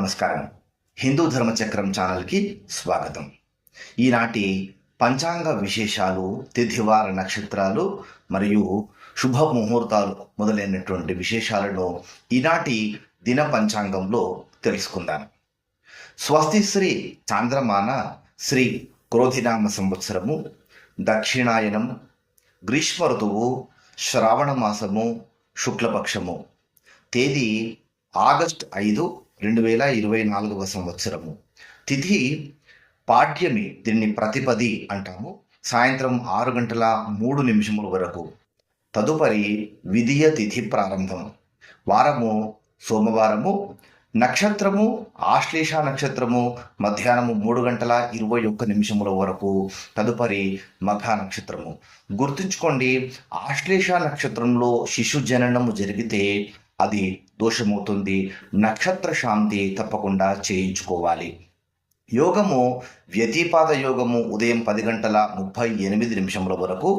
నమస్కారం. హిందూ ధర్మచక్రం ఛానల్కి స్వాగతం. ఈనాటి పంచాంగ విశేషాలు, తిథివార నక్షత్రాలు మరియు శుభ ముహూర్తాలు మొదలైనటువంటి విశేషాలను ఈనాటి దిన పంచాంగంలో తెలుసుకుందాం. స్వస్తి శ్రీ చాంద్రమాన శ్రీ క్రోధినామ సంవత్సరము, దక్షిణాయనం, గ్రీష్మ ఋతువు, శ్రావణ మాసము, శుక్లపక్షము. తేదీ ఆగస్టు 5, 2024 సంవత్సరము. తిథి పాడ్యమి, దీన్ని ప్రతిపది అంటాము. సాయంత్రం 6:03 వరకు. తదుపరి విధియ తిథి ప్రారంభం. వారము సోమవారము. నక్షత్రము ఆశ్లేష నక్షత్రము, మధ్యాహ్నము 3:21 వరకు. తదుపరి మఘ నక్షత్రము. గుర్తుంచుకోండి, ఆశ్లేష నక్షత్రంలో శిశు జననము జరిగితే అది దోషమవుతుంది. నక్షత్ర శాంతి తప్పకుండా చేయించుకోవాలి. యోగము వ్యతిపాద యోగము ఉదయం 10:38 వరకు.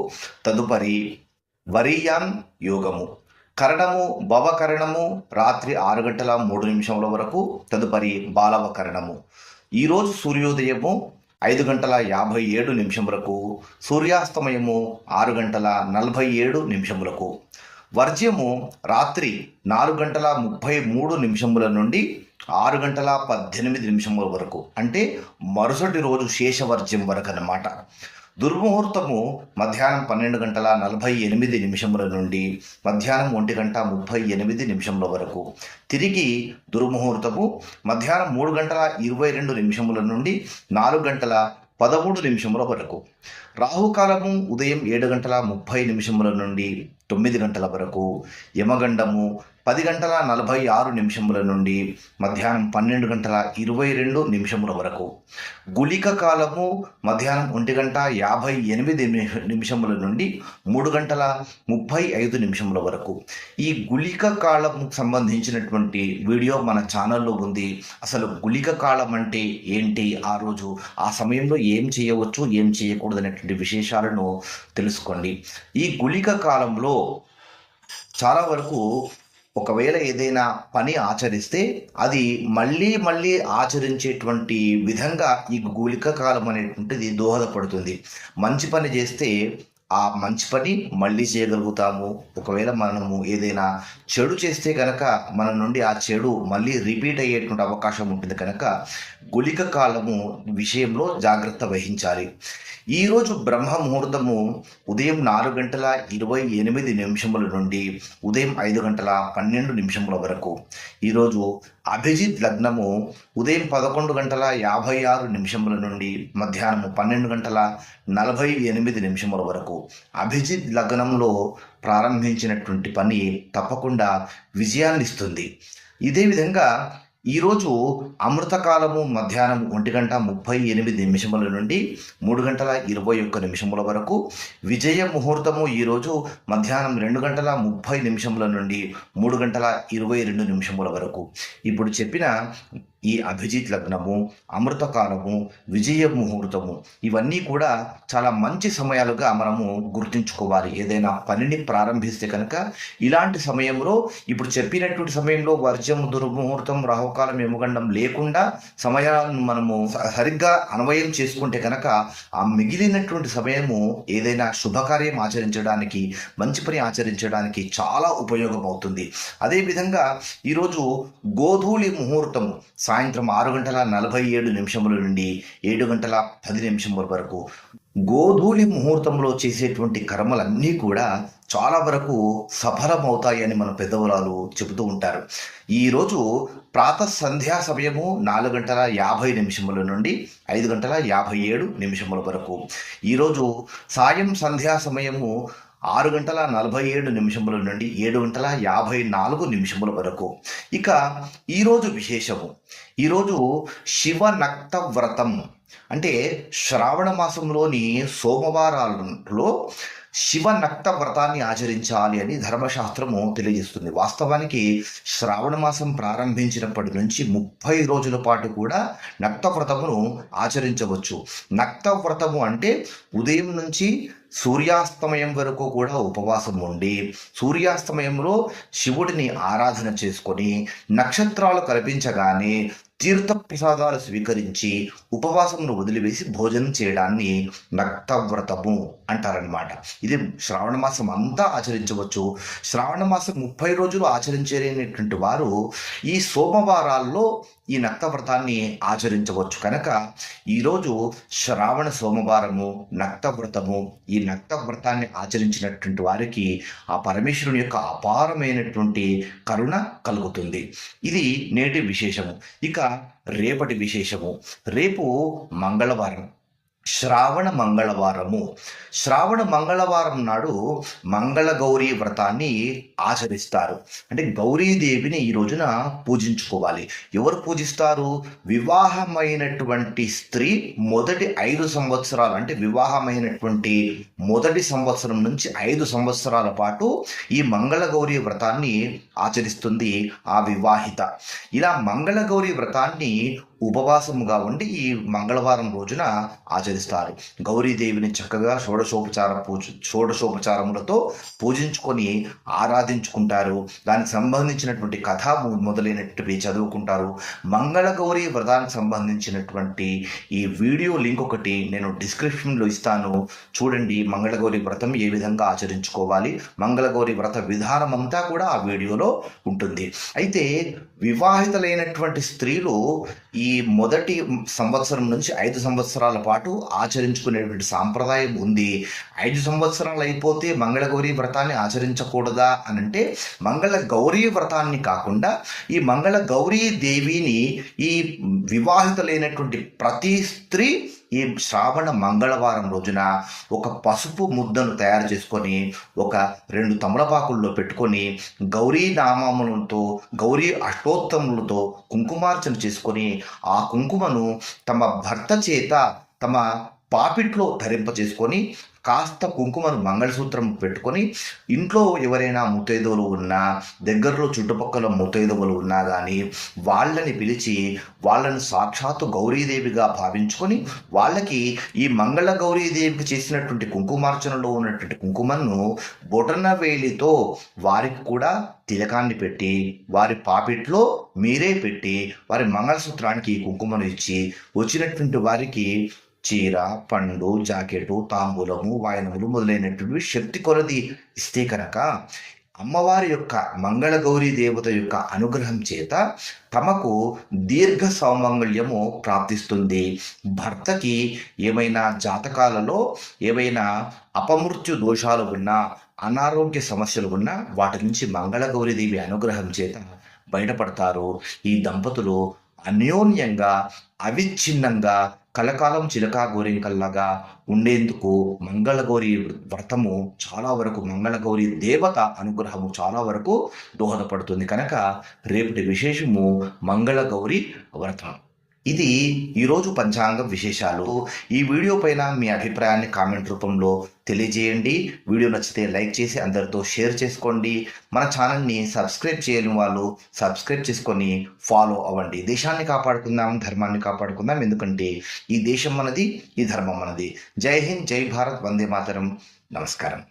తదుపరి వరీయాన్ యోగము. కరణము భవకరణము రాత్రి 6:03 వరకు. తదుపరి బాలవ కరణము. ఈరోజు సూర్యోదయము 5:57 వరకు. సూర్యాస్తమయము 6:47 వరకు. వర్జ్యము రాత్రి 4:33 నుండి 6:18 వరకు, అంటే మరుసటి రోజు శేషవర్జ్యం వరకు అన్నమాట. దుర్ముహూర్తము మధ్యాహ్నం 12:48 నుండి మధ్యాహ్నం 1:38 వరకు. తిరిగి దుర్ముహూర్తము మధ్యాహ్నం 3:22 నుండి 4:13 వరకు. రాహుకాలము ఉదయం 7:30 నుండి 9 వరకు. యమగండము 10:46 నుండి మధ్యాహ్నం 12:22 వరకు. గుళిక కాలము మధ్యాహ్నం 1:58 నుండి 3:35 వరకు. ఈ గుళిక కాలం సంబంధించినటువంటి వీడియో మన ఛానల్లో ఉంది. అసలు గుళిక కాలం అంటే ఏంటి, ఆ రోజు ఆ సమయంలో ఏం చేయవచ్చు, ఏం చేయకూడదు అనేటువంటి విశేషాలను తెలుసుకోండి. ఈ గుళిక కాలంలో చాలా వరకు ఒకవేళ ఏదైనా పని ఆచరిస్తే అది మళ్ళీ ఆచరించేటువంటి విధంగా ఈ గుళిక కాలం అనేటువంటిది దోహదపడుతుంది. మంచి పని చేస్తే ఆ మంచి పని మళ్ళీ చేయగలుగుతాము. ఒకవేళ మనము ఏదైనా చెడు చేస్తే కనుక మన నుండి ఆ చెడు మళ్ళీ రిపీట్ అయ్యేటువంటి అవకాశం ఉంటుంది. కనుక గుళిక కాలము విషయంలో జాగ్రత్త వహించాలి. ఈరోజు బ్రహ్మ ముహూర్తము ఉదయం 4:28 నుండి ఉదయం 5:12 వరకు. ఈరోజు అభిజిత్ లగ్నము ఉదయం 11:56 నుండి మధ్యాహ్నం 12:48 వరకు. అభిజిత్ లగ్నంలో ప్రారంభించినటువంటి పని తప్పకుండా విజయాన్ని ఇస్తుంది. ఇదే విధంగా ఈరోజు అమృతకాలము మధ్యాహ్నం 1:38 నుండి 3:21 వరకు. విజయ ముహూర్తము ఈరోజు మధ్యాహ్నం 2:30 నుండి 3:22 వరకు. ఇప్పుడు చెప్పిన ఈ అభిజిత్ లగ్నము, అమృతకాలము, విజయ ముహూర్తము ఇవన్నీ కూడా చాలా మంచి సమయాలుగా మనము గుర్తుంచుకోవాలి. ఏదైనా పనిని ప్రారంభిస్తే కనుక ఇలాంటి సమయంలో, ఇప్పుడు చెప్పినటువంటి సమయంలో వర్జ్యం, దుర్ముహూర్తం, రాహుకాలం, యమగండం లేకుండా సమయాలను మనము సరిగ్గా అన్వయం చేసుకుంటే కనుక ఆ మిగిలినటువంటి సమయము ఏదైనా శుభకార్యం ఆచరించడానికి, మంచి పని ఆచరించడానికి చాలా ఉపయోగం అవుతుంది. అదేవిధంగా ఈరోజు గోధూళి ముహూర్తము సాయంత్రం 6:47 నుండి 7:10 వరకు. గోధూళి ముహూర్తంలో చేసేటువంటి కర్మలన్నీ కూడా చాలా వరకు సఫలమవుతాయని మన పెద్దవాళ్ళు చెబుతూ ఉంటారు. ఈరోజు ప్రాతః సంధ్యా సమయము 4:50 నుండి 5:57 వరకు. ఈరోజు సాయం సంధ్యా సమయము 6:47 నుండి 7:54 వరకు. ఇక ఈరోజు విశేషము, ఈరోజు శివనక్త వ్రతం, అంటే శ్రావణ మాసంలోని సోమవారాలలో శివనక్త వ్రతాన్ని ఆచరించాలి అని ధర్మశాస్త్రము తెలియజేస్తుంది. వాస్తవానికి శ్రావణ మాసం ప్రారంభించినప్పటి నుంచి 30 రోజుల పాటు కూడా నక్త వ్రతమును ఆచరించవచ్చు. నక్త వ్రతము అంటే ఉదయం నుంచి సూర్యాస్తమయం వరకు కూడా ఉపవాసం ఉండి, సూర్యాస్తమయంలో శివుడిని ఆరాధన చేసుకొని, నక్షత్రాలు కనిపించగానే తీర్థప్రసాదాలు స్వీకరించి ఉపవాసమును వదిలివేసి భోజనం చేయడాన్ని నక్తవ్రతము అంటారనమాట. ఇది శ్రావణ మాసం అంతా ఆచరించవచ్చు. శ్రావణ మాసం 30 రోజులు ఆచరించలేనటువంటి వారు ఈ సోమవారాల్లో ఈ నక్తవ్రతాన్ని ఆచరించవచ్చు. కనుక ఈరోజు శ్రావణ సోమవారము నక్తవ్రతము, ఈ నక్తవ్రతాన్ని ఆచరించినటువంటి వారికి ఆ పరమేశ్వరుని యొక్క అపారమైనటువంటి కరుణ కలుగుతుంది. ఇది నేటి విశేషము. ఇక రేపటి విశేషము. రేపు మంగళవారం, శ్రావణ మంగళవారము. శ్రావణ మంగళవారం నాడు మంగళగౌరీ వ్రతాన్ని ఆచరిస్తారు. అంటే గౌరీదేవిని ఈ రోజున పూజించుకోవాలి. ఎవరు పూజిస్తారు? వివాహమైనటువంటి స్త్రీ మొదటి 5 సంవత్సరాలు, అంటే వివాహమైనటువంటి మొదటి సంవత్సరం నుంచి 5 సంవత్సరాల పాటు ఈ మంగళగౌరీ వ్రతాన్ని ఆచరిస్తుంది ఆ వివాహిత. ఇలా మంగళగౌరీ వ్రతాన్ని ఉపవాసముగా ఉండి ఈ మంగళవారం రోజున ఆచరిస్తారు. గౌరీదేవిని చక్కగా షోడశోపచారములతో పూజించుకొని ఆరాధించుకుంటారు. దానికి సంబంధించినటువంటి కథ మొదలైనటువంటి చదువుకుంటారు. మంగళగౌరీ వ్రతానికి సంబంధించినటువంటి ఈ వీడియో లింక్ ఒకటి నేను డిస్క్రిప్షన్లో ఇస్తాను, చూడండి. మంగళగౌరీ వ్రతం ఏ విధంగా ఆచరించుకోవాలి, మంగళగౌరీ వ్రత విధానం అంతా కూడా ఆ వీడియోలో ఉంటుంది. అయితే వివాహితులైనటువంటి స్త్రీలు ఈ మొదటి సంవత్సరం నుంచి 5 సంవత్సరాల పాటు ఆచరించుకునేటువంటి సాంప్రదాయం ఉంది. 5 సంవత్సరాలు అయిపోతే మంగళగౌరీ వ్రతాన్ని ఆచరించకూడదా అని అంటే, మంగళ గౌరీ వ్రతాన్ని కాకుండా ఈ మంగళ గౌరీ దేవిని ఈ వివాహితులైనటువంటి ప్రతి స్త్రీ ఈ శ్రావణ మంగళవారం రోజున ఒక పసుపు ముద్దను తయారు చేసుకొని ఒక 2 తమలపాకుల్లో పెట్టుకొని గౌరీ నామములతో, గౌరీ అష్టోత్తములతో కుంకుమార్చన చేసుకొని ఆ కుంకుమను తమ భర్త చేత తమ పాపిట్లో ధరింపచేసుకొని కాస్త కుంకుమను మంగళసూత్రం పెట్టుకొని ఇంట్లో ఎవరైనా ముత్తైదువులు ఉన్నా, దగ్గరలో చుట్టుపక్కల ముత్తైదువులు ఉన్నా కానీ వాళ్ళని పిలిచి వాళ్ళని సాక్షాత్తు గౌరీదేవిగా భావించుకొని వాళ్ళకి ఈ మంగళ గౌరీదేవికి చేసినటువంటి కుంకుమార్చనలో ఉన్నటువంటి కుంకుమను బొటనవేలితో వారికి కూడా తిలకాన్ని పెట్టి వారి పాపిట్లో మీరే పెట్టి వారి మంగళసూత్రానికి ఈ కుంకుమను ఇచ్చి వచ్చినటువంటి వారికి చీర, పండు, జాకెటు, తాంబూలము, వాయనములు మొదలైనటువంటి శక్తి కొలది ఇస్తే కనుక అమ్మవారి యొక్క మంగళగౌరీ దేవత యొక్క అనుగ్రహం చేత తమకు దీర్ఘ సౌమంగళ్యము ప్రాప్తిస్తుంది. భర్తకి ఏమైనా జాతకాలలో ఏమైనా అపమృత్యు దోషాలు ఉన్నా, అనారోగ్య సమస్యలు ఉన్నా వాటి నుంచి మంగళగౌరీదేవి అనుగ్రహం చేత బయటపడతారు. ఈ దంపతులు అన్యోన్యంగా అవిచ్ఛిన్నంగా కలకాలం చిలకా గోరింకల్లాగా ఉండేందుకు మంగళగౌరి వ్రతము చాలా వరకు, మంగళగౌరి దేవత అనుగ్రహము చాలా వరకు దోహదపడుతుంది. కనుక రేపటి విశేషము మంగళగౌరి వ్రతం. ఇది ఈరోజు పంచాంగ విశేషాలు. ఈ వీడియో పైన మీ అభిప్రాయాన్ని కామెంట్ రూపంలో తెలియజేయండి. వీడియో నచ్చితే లైక్ చేసి అందరితో షేర్ చేసుకోండి. మన ఛానల్ని సబ్స్క్రైబ్ చేయని వాళ్ళు సబ్స్క్రైబ్ చేసుకొని ఫాలో అవ్వండి. దేశాన్ని కాపాడుకుందాం, ధర్మాన్ని కాపాడుకుందాం. ఎందుకంటే ఈ దేశం మనది, ఈ ధర్మం మనది. జై హింద్, జై భారత్, వందే మాతరం. నమస్కారం.